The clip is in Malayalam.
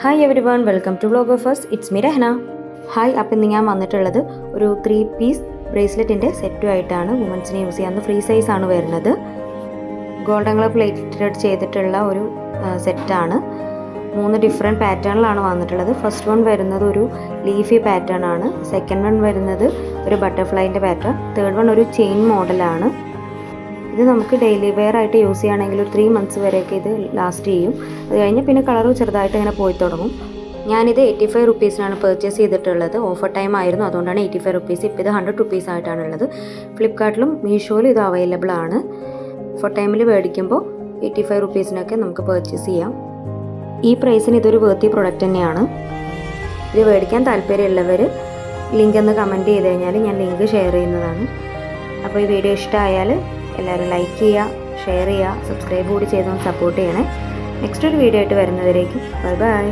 Hi everyone, welcome to vlog of us. It's me Rahna. Hi, അപ്പം ഇന്ന് ഞാൻ വന്നിട്ടുള്ളത് ഒരു 3 പീസ് ബ്രേസ്ലെറ്റിൻ്റെ സെറ്റുമായിട്ടാണ്. വുമൻസിന് യൂസ് ചെയ്യാവുന്ന ഫ്രീ സൈസാണ് വരുന്നത്. ഗോൾഡൻ കളർ പ്ലേറ്റഡ് ചെയ്തിട്ടുള്ള ഒരു സെറ്റാണ്. 3 ഡിഫറെൻറ്റ് പാറ്റേണിലാണ് വന്നിട്ടുള്ളത്. ഫസ്റ്റ് വൺ വരുന്നത് ഒരു ലീഫി പാറ്റേൺ ആണ്. സെക്കൻഡ് വൺ വരുന്നത് ഒരു ബട്ടർഫ്ലൈൻ്റെ പാറ്റേൺ. തേർഡ് വൺ ഒരു ചെയിൻ മോഡലാണ്. ഇത് നമുക്ക് ഡെയിലി വെയർ ആയിട്ട് യൂസ് ചെയ്യുകയാണെങ്കിൽ ഒരു 3 months വരെയൊക്കെ ഇത് ലാസ്റ്റ് ചെയ്യും. അത് കഴിഞ്ഞ് പിന്നെ കളർ ചെറുതായിട്ട് ഇങ്ങനെ പോയി തുടങ്ങും. ഞാനിത് 85 റുപ്പീസിനാണ് പർച്ചേസ് ചെയ്തിട്ടുള്ളത്. ഓഫർ ടൈം ആയിരുന്നു, അതുകൊണ്ടാണ് 85 റുപ്പീസ്. ഇപ്പോൾ ഇത് 100 റുപ്പീസ് ആയിട്ടാണുള്ളത്. ഫ്ലിപ്കാർട്ടിലും മീഷോയിലും ഇത് അവൈലബിൾ ആണ്. ഓഫർ ടൈമിൽ മേടിക്കുമ്പോൾ 85 റുപ്പീസിനൊക്കെ നമുക്ക് പർച്ചേസ് ചെയ്യാം. ഈ പ്രൈസിന് ഇതൊരു വർത്തി പ്രൊഡക്റ്റ് തന്നെയാണ്. ഇത് മേടിക്കാൻ താല്പര്യമുള്ളവർ ലിങ്ക് ഒന്ന് കമൻറ്റ് ചെയ്ത് കഴിഞ്ഞാൽ ഞാൻ ലിങ്ക് ഷെയർ ചെയ്യുന്നതാണ്. അപ്പോൾ ഈ വീഡിയോ ഇഷ്ടമായാൽ എല്ലാവരും ലൈക്ക് ചെയ്യുക, ഷെയർ ചെയ്യുക, സബ്സ്ക്രൈബ് കൂടി ചെയ്തൊന്ന് സപ്പോർട്ട് ചെയ്യണേ. നെക്സ്റ്റ് ഒരു വീഡിയോ ആയിട്ട് വരുന്നവരേക്കും ബൈ ബൈ.